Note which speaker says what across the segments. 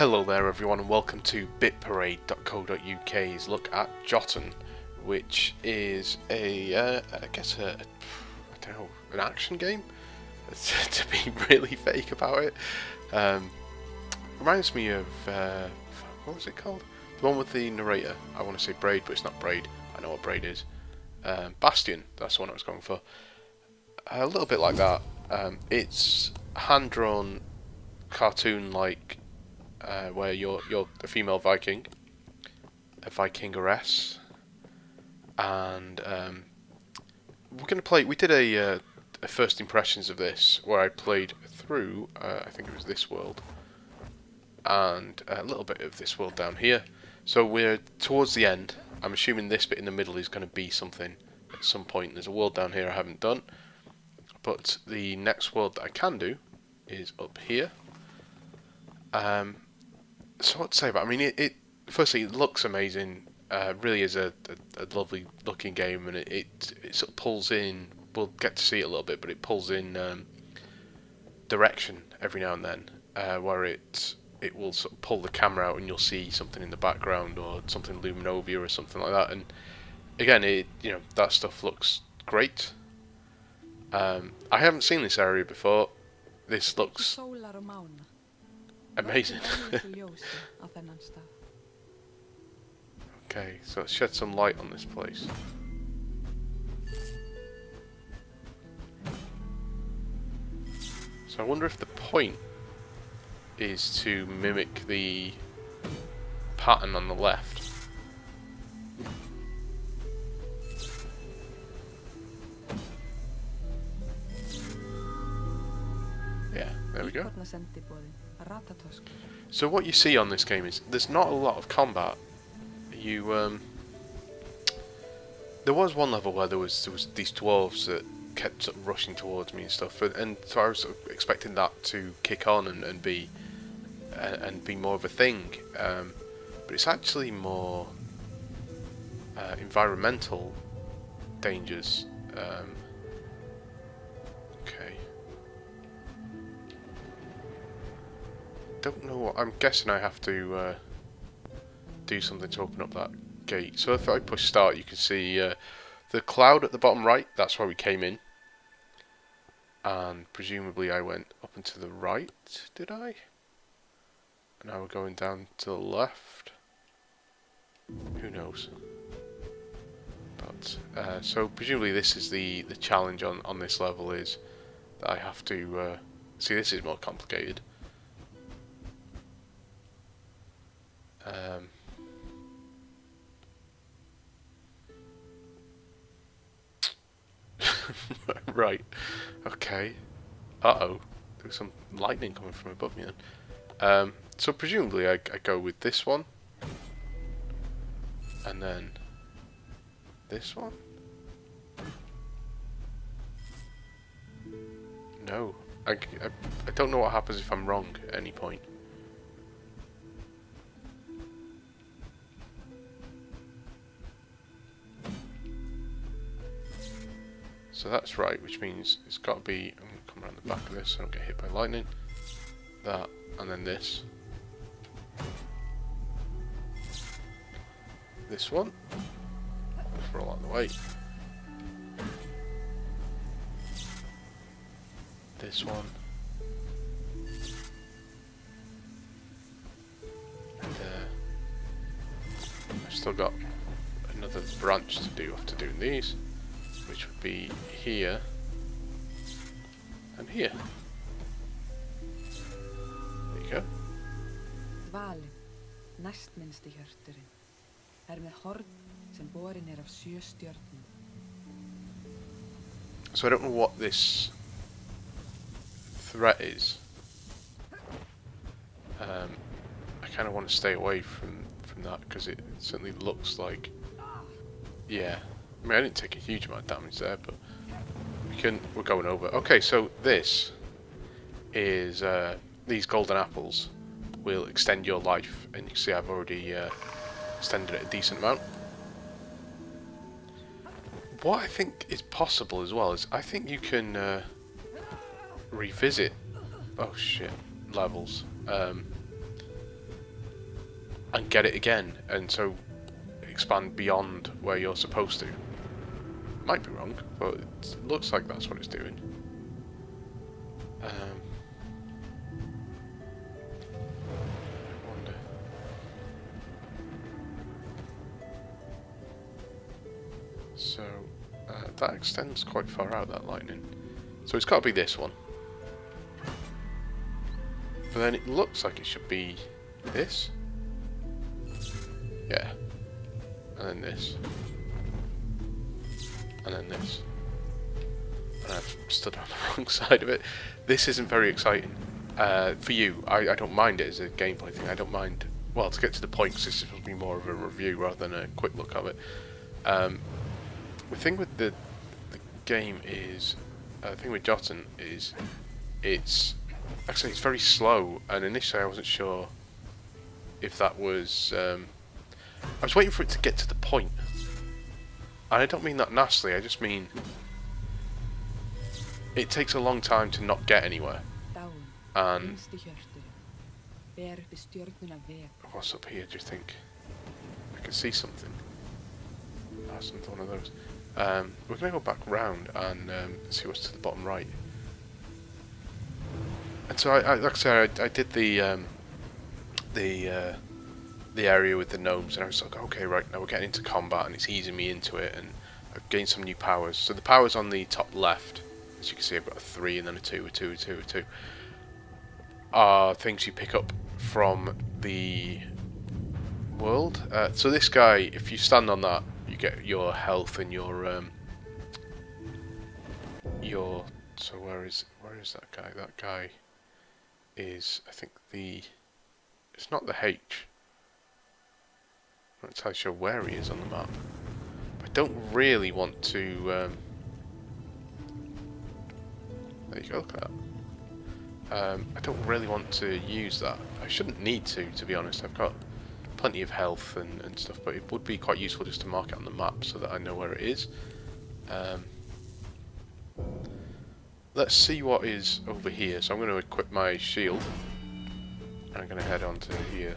Speaker 1: Hello there everyone and welcome to bitparade.co.uk's look at Jotun, which is I don't know, an action game, to be really fake about it. Reminds me of, what was it called? The one with the narrator. I want to say Braid, but it's not Braid. I know what Braid is. Bastion, that's the one I was going for. A little bit like that. It's hand-drawn, cartoon-like, where you're a female Viking, a Vikingeress, and we're gonna play. We did a first impressions of this where I played through. I think it was this world, and a little bit of this world down here. So we're towards the end. I'm assuming this bit in the middle is going to be something at some point. There's a world down here I haven't done, but the next world that I can do is up here. So what to say about it? I mean, it firstly, it looks amazing. Really is a lovely looking game, and it sort of pulls in. We'll get to see it a little bit, but it pulls in direction every now and then, where it will sort of pull the camera out, and you'll see something in the background or something looming over you or something like that. And again, that stuff looks great. I haven't seen this area before. This looks amazing. Okay, so let's shed some light on this place. So I wonder if the point is to mimic the pattern on the left. Yeah, there we go. So what you see on this game is there's not a lot of combat. There was one level where there was these dwarves that kept sort of rushing towards me and stuff, and so I was sort of expecting that to kick on and be more of a thing, but it's actually more environmental dangers. Okay. Don't know what. I'm guessing I have to do something to open up that gate. So if I push start, you can see the cloud at the bottom right. That's where we came in, and presumably I went up and to the right. Did I? And now we're going down to the left. Who knows? But so presumably this is the challenge on this level, is that I have to see. This is more complicated. Right. Okay. Uh-oh. There's some lightning coming from above me then. So presumably I go with this one. And then this one? No. I don't know what happens if I'm wrong at any point. So that's right, which means it's got to be. I'm going to come around the back of this so I don't get hit by lightning. That, and then this. This one. Just roll out of the way. This one. And I've still got another branch to do after doing these, which would be here and here. There you go.
Speaker 2: Valið, næstminnsti hjörturinn, með horn sem borin af 7 stjörnum.
Speaker 1: So I don't know what this threat is. I kind of want to stay away from that because it certainly looks like, yeah. I mean, I didn't take a huge amount of damage there, but we're going over. Okay, so this is these golden apples will extend your life, and you can see I've already extended it a decent amount. What I think is possible as well is I think you can revisit levels. and get it again, and so expand beyond where you're supposed to. Might be wrong, but it looks like that's what it's doing. I wonder. So that extends quite far out, that lightning. So it's got to be this one. But then it looks like it should be this. Yeah. And then this. And then this. And I've stood on the wrong side of it. This isn't very exciting. For you, I don't mind it as a gameplay thing. I don't mind... Well, to get to the point, because this will be more of a review rather than a quick look of it. The thing with the game is... the thing with Jotun is... It's... Actually, it's very slow, and initially I wasn't sure if that was... I was waiting for it to get to the point. And I don't mean that nastily, I just mean... It takes a long time to not get anywhere. And... What's up here, do you think? I can see something. That's another one of those. We're going to go back round and see what's to the bottom right. And so, like I said, I did the area with the gnomes, and I was like, okay, right, now we're getting into combat, and it's easing me into it, and I've gained some new powers. So the powers on the top left, as you can see, I've got a 3 and then a 2, a 2, a 2, a 2, are things you pick up from the world. So this guy, if you stand on that, you get your health and your so where is that guy? That guy is, I think, it's not the H. I'm not entirely sure where he is on the map. I don't really want to there you go, look at that. I don't really want to use that. I shouldn't need to be honest. I've got plenty of health and stuff, but it would be quite useful just to mark it on the map so that I know where it is. Let's see what is over here. So I'm going to equip my shield, and I'm going to head on to here.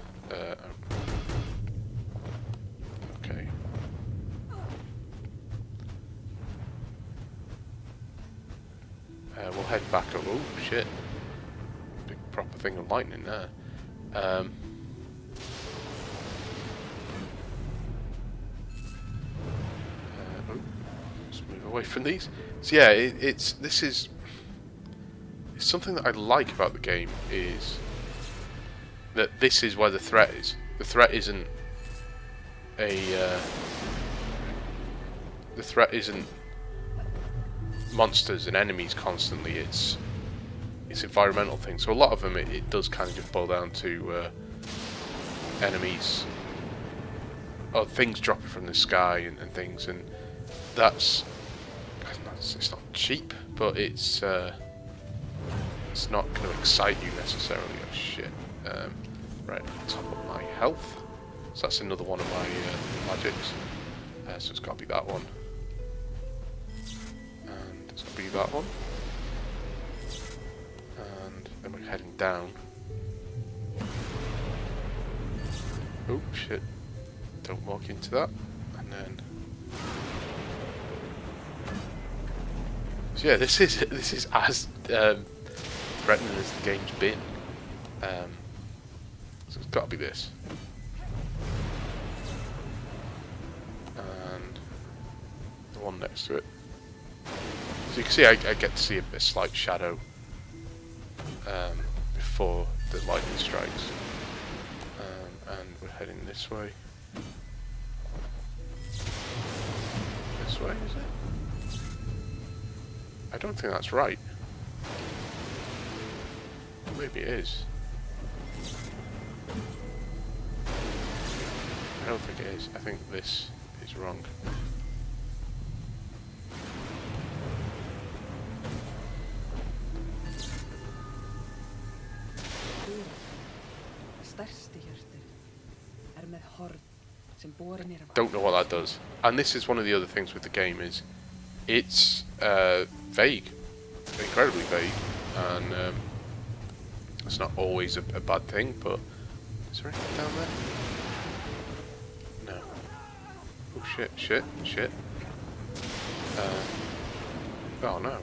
Speaker 1: Okay. We'll head back up. Oh shit! Big proper thing of lightning there. Oh, let's move away from these. So yeah, it's something that I like about the game is that this is where the threat is. The threat isn't monsters and enemies constantly. It's environmental things. So a lot of them it does kind of just boil down to enemies or things dropping from the sky and things, and that's it's not cheap, but it's not going to excite you necessarily. Oh shit! Right, top up my health. So that's another one of my magics. So it's got to be that one. And it's got to be that one. And then we're heading down. Oh shit. Don't walk into that. And then... So yeah, this is as threatening as the game's been. So it's got to be this. And the one next to it. So you can see I get to see a slight shadow before the lightning strikes. And we're heading this way. This way, is it? I don't think that's right. Maybe it is. I don't think it is. I think this is wrong. Don't know what that does. And this is one of the other things with the game is it's vague, incredibly vague, and it's not always a bad thing. But is there anything down there? shit, shit, shit. Oh no.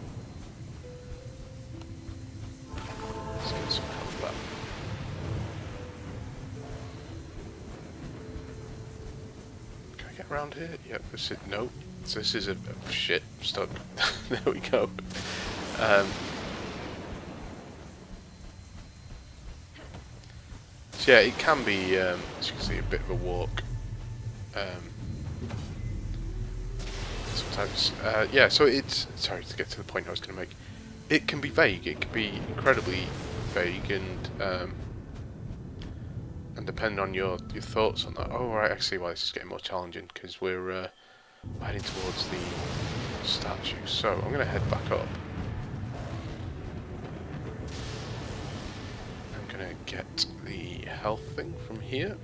Speaker 1: Let's get some health back. Can I get around here? Yep, this is, no. So this is a shit, stuck. There we go. So yeah, it can be, as you can see, a bit of a walk. Sometimes, yeah, so it's, sorry to get to the point I was going to make, it can be vague, it can be incredibly vague, and depending on your thoughts on that. Oh right, I see why this is getting more challenging, because we're heading towards the statue. So I'm going to head back up. I'm going to get the health thing from here.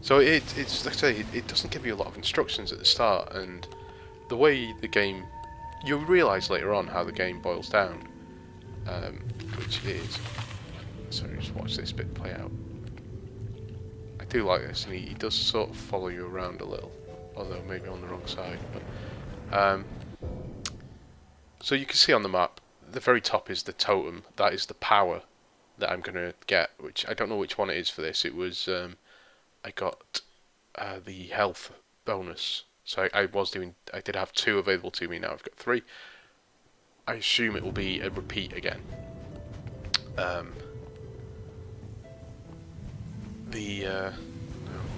Speaker 1: So it's like I say, it doesn't give you a lot of instructions at the start, and the way the game, you'll realise later on how the game boils down, which is, sorry, just watch this bit play out. I do like this, and he does sort of follow you around a little, although maybe on the wrong side. But so you can see on the map, the very top is the totem. That is the power that I'm going to get, which I don't know which one it is for this. It was, I got the health bonus. So I did have 2 available to me, now I've got 3. I assume it will be a repeat again. No,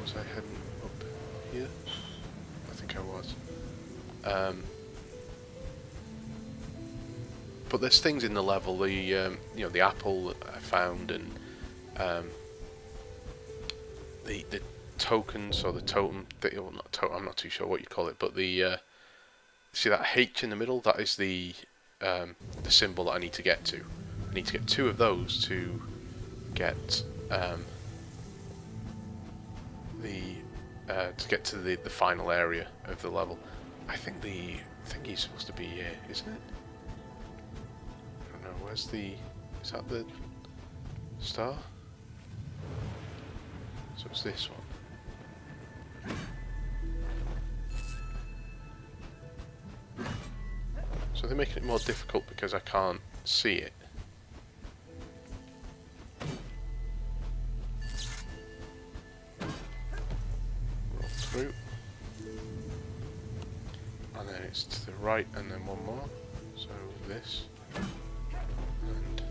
Speaker 1: was I heading up here? I think I was. But there's things in the level, the you know, the apple that I found, and the tokens, or the totem, well, not totem, I'm not too sure what you call it, but the see that H in the middle, that is the symbol that I need to get to. I need to get 2 of those to get to the final area of the level. I think the thing is supposed to be here, isn't it? I don't know, where's the, is that the star? So it's this one. So they're making it more difficult because I can't see it. Roll through. And then it's to the right, and then one more. So this. And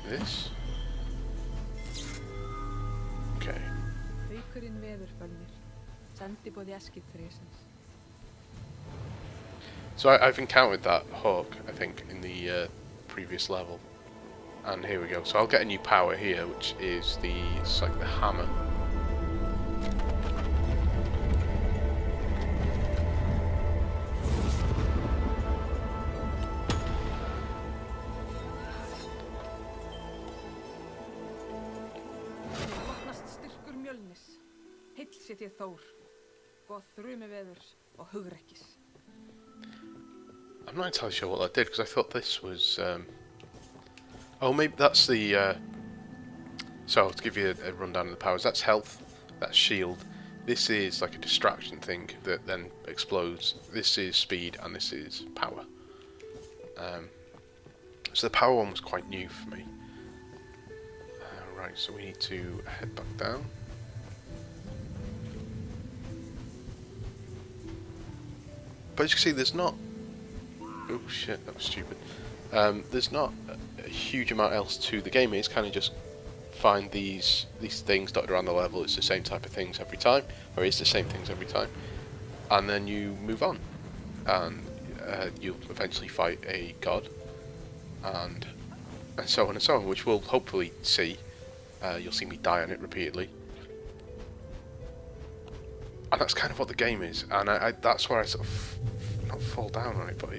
Speaker 1: this. Okay. So I've encountered that hawk, I think, in the previous level, and here we go. So I'll get a new power here, which is it's like the hammer. I'm not entirely sure what that did, because I thought this was... oh, maybe that's the... So, to give you a rundown of the powers, that's health, that's shield. This is like a distraction thing that then explodes. This is speed, and this is power. So the power one was quite new for me. Right, so we need to head back down. But as you can see, there's not... Oh shit, that was stupid. There's not a huge amount else to the game. It's kind of just find these things dotted around the level. It's the same type of things every time, or it's the same things every time, and then you move on, and you'll eventually fight a god, and so on and so on, which we'll hopefully see. You'll see me die on it repeatedly. And that's kind of what the game is, and that's where I sort of not fall down on it, but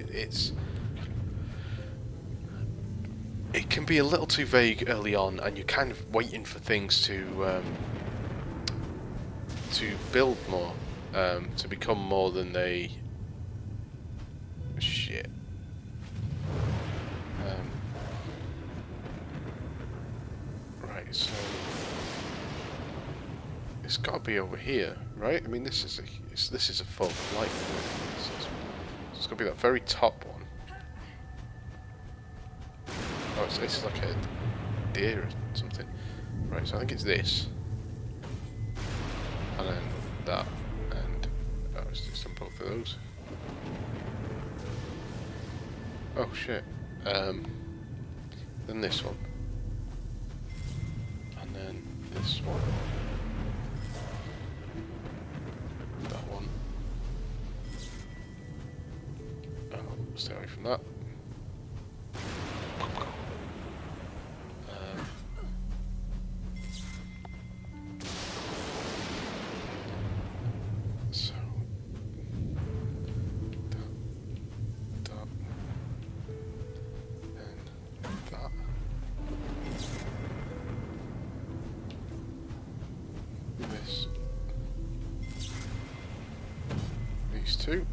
Speaker 1: it can be a little too vague early on, and you're kind of waiting for things to build more, to become more than they. Shit. Right, so it's got to be over here, right? I mean, this is a full light. It's got to be that very top one. Oh, this is like a deer or something. Right, so I think it's this. And then that. And oh, it's just on both of those. Oh shit. Then this one. And then this one. That one. Oh, stay away from that. So that, and that. This. These two.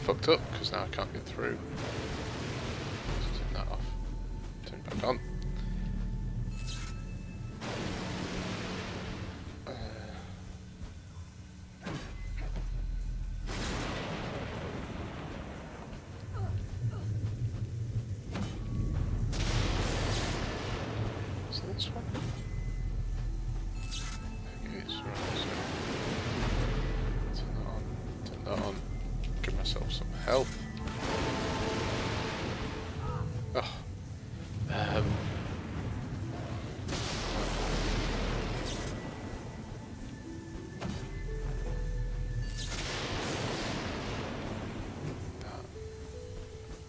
Speaker 1: Fucked up because now I can't get through. Let's turn that off. Turn it back on. Is this one? Okay, it's right. So turn that on. Turn that on. Give myself some health. Oh.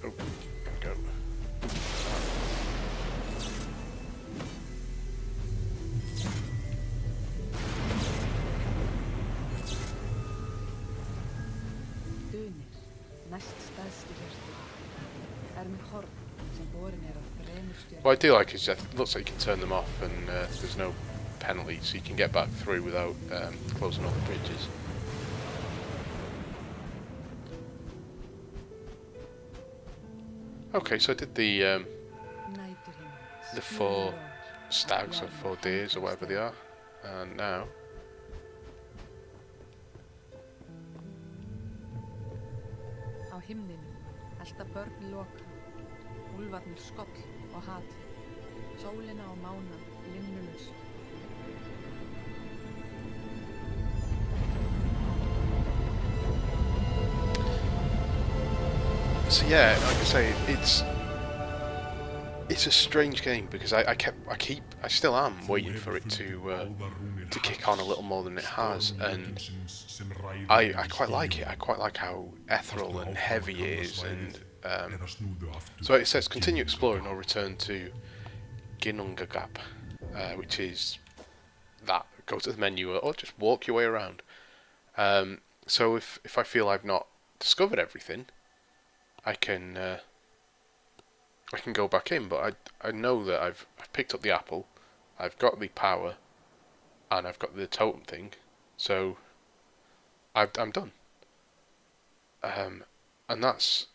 Speaker 1: Oh, there we go.
Speaker 2: Dunir, næst stærsti hjörtur, með horn sem borin af 3 stjörnum.
Speaker 1: What I do like is that it looks like you can turn them off and there's no penalty, so you can get back through without closing all the bridges. Okay, so I did the 4 stags or 4 deers or whatever they are, and now
Speaker 2: Á himninum, elta börn loka, úlfarnir skoll og hat, sólina og mána linnulaus.
Speaker 1: So yeah, like I say, it's a strange game because I still am waiting for it to kick on a little more than it has, and I quite like it. I quite like how ethereal and heavy it is, and so it says continue exploring or return to Ginnungagap, which is that. Go to the menu or just walk your way around. So if I feel I've not discovered everything, I can go back in, but I know that I've picked up the apple, I've got the power, and I've got the totem thing, so I'm done. And that's,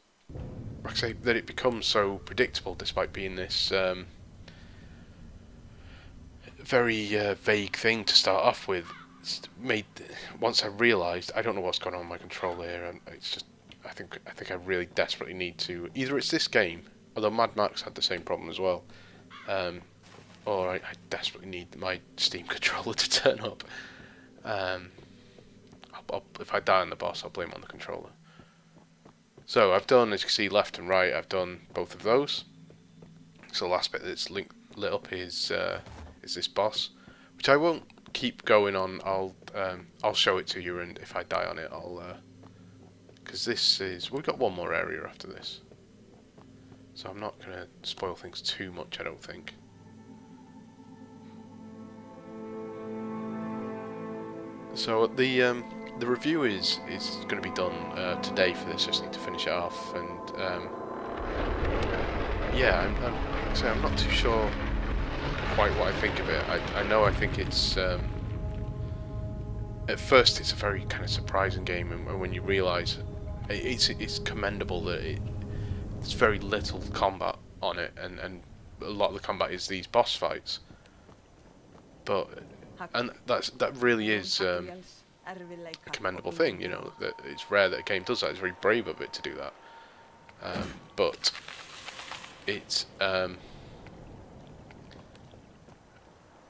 Speaker 1: like I say, that it becomes so predictable despite being this very vague thing to start off with. It's made once I realised I don't know what's going on with my controller here, and it's just. I think I really desperately need to. Either it's this game, although Mad Max had the same problem as well, or I desperately need my Steam controller to turn up. If I die on the boss, I'll blame it on the controller. So I've done, as you can see, left and right. I've done both of those. So the last bit that's lit up is this boss, which I won't keep going on. I'll show it to you, and if I die on it, I'll. Because this is, we've got one more area after this, so I'm not going to spoil things too much, I don't think. So the review is going to be done today for this. Just need to finish it off, and yeah, I'm not too sure quite what I think of it. I know I think it's. At first, it's a very kind of surprising game, and when you realise, it's commendable that there's very little combat on it, and a lot of the combat is these boss fights. But And that really is a commendable thing, you know, that it's rare that a game does that. It's very brave of it to do that. But it's at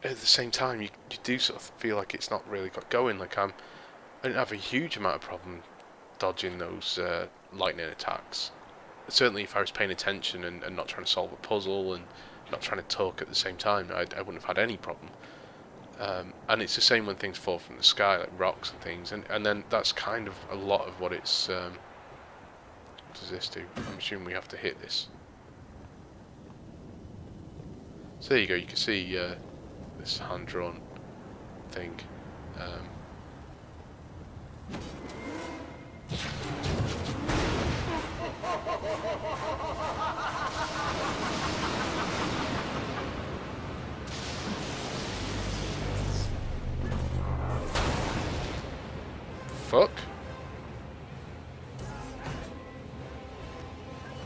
Speaker 1: the same time, you do sort of feel like it's not really got going. Like I didn't have a huge amount of problem dodging those lightning attacks. Certainly if I was paying attention and not trying to solve a puzzle and not trying to talk at the same time, I wouldn't have had any problem. And it's the same when things fall from the sky, like rocks and things, and then that's kind of a lot of what it's... what does this do? I'm assuming we have to hit this. So there you go, you can see this hand-drawn thing. Fuck.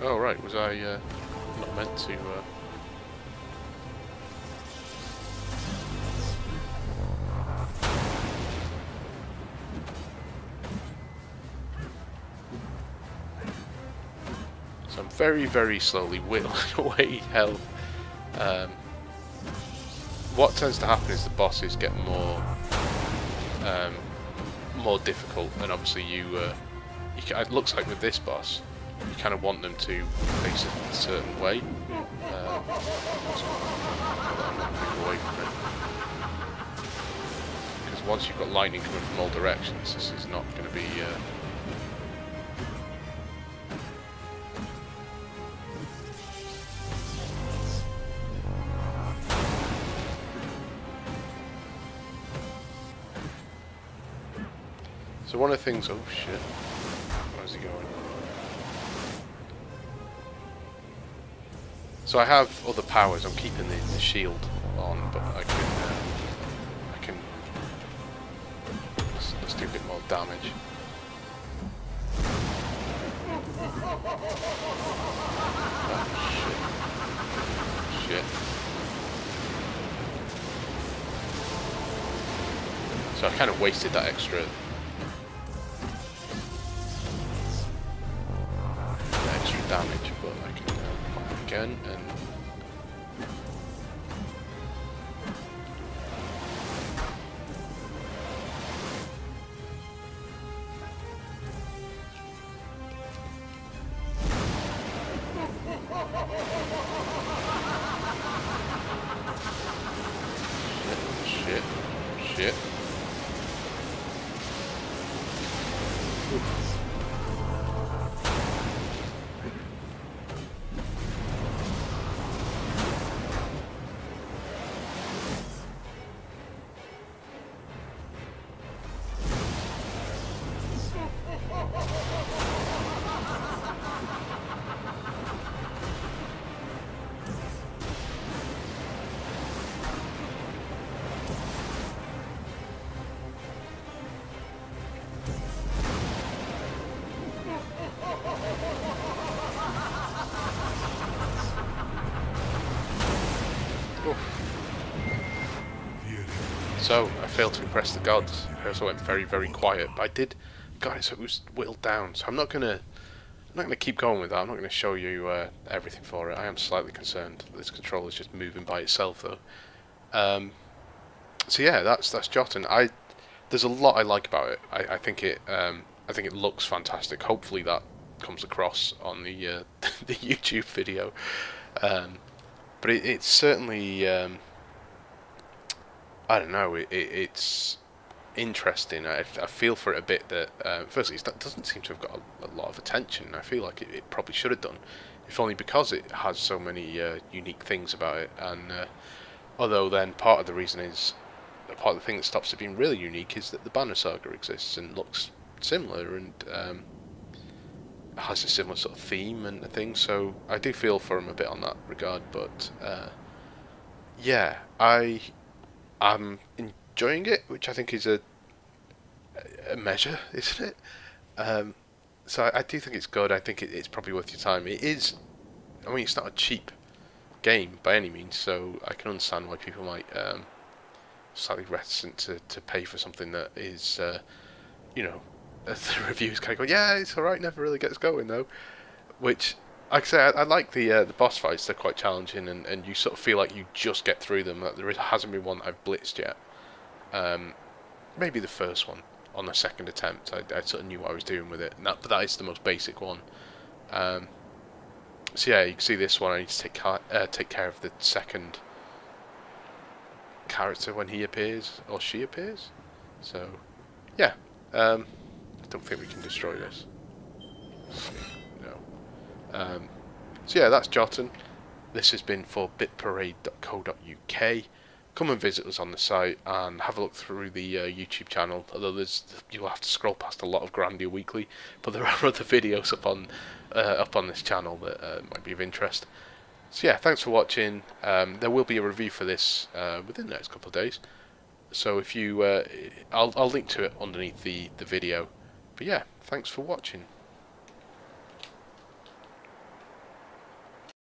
Speaker 1: Oh right, was I not meant to... So I'm very, very slowly whittling away health. What tends to happen is the bosses get more difficult, and obviously it looks like with this boss, you kind of want them to face it a certain way. So I'm not moving away from it, because once you've got lightning coming from all directions, this is not going to be. So one of the things, oh shit, where's he going? So I have other powers. I'm keeping the shield on, but I can let's do a bit more damage. Oh, shit. So I kind of wasted that extra damage, but I can pop it again and shit. Oof. So, I failed to impress the gods. I also went very, very quiet, but I did got it so it was whittled down. So I'm not gonna keep going with that. I'm not gonna show you everything for it. I am slightly concerned that this controller is just moving by itself, though. So yeah, that's Jotun. There's a lot I like about it. I think it looks fantastic. Hopefully that comes across on the the YouTube video. But it's certainly. I don't know, it's interesting. I feel for it a bit that, firstly, it doesn't seem to have got a lot of attention. I feel like it probably should have done, if only because it has so many unique things about it. And although then part of the reason is, part of the thing that stops it being really unique is that the Banner Saga exists and looks similar and has a similar sort of theme and things. So I do feel for him a bit on that regard. But yeah, I'm enjoying it, which I think is a measure, isn't it? So I do think it's good. I think it's probably worth your time. It is, I mean, it's not a cheap game by any means, so I can understand why people might slightly reticent to pay for something that is, you know, the reviews kind of go, yeah, it's alright, never really gets going though. Which, like I say, I like the boss fights. They're quite challenging, and you sort of feel like you just get through them. Like hasn't been one I've blitzed yet. Maybe the first one on the second attempt, I sort of knew what I was doing with it. But that is the most basic one. So yeah, you can see this one. I need to take care of the second character when he appears or she appears. So yeah, I don't think we can destroy this. No. So yeah, that's Jotun. This has been for bitparade.co.uk. Come and visit us on the site and have a look through the YouTube channel. Although you'll have to scroll past a lot of Grandia Weekly, but there are other videos up on this channel that might be of interest. So yeah, thanks for watching. There will be a review for this within the next couple of days. So if you, I'll link to it underneath the video. But yeah, thanks for watching.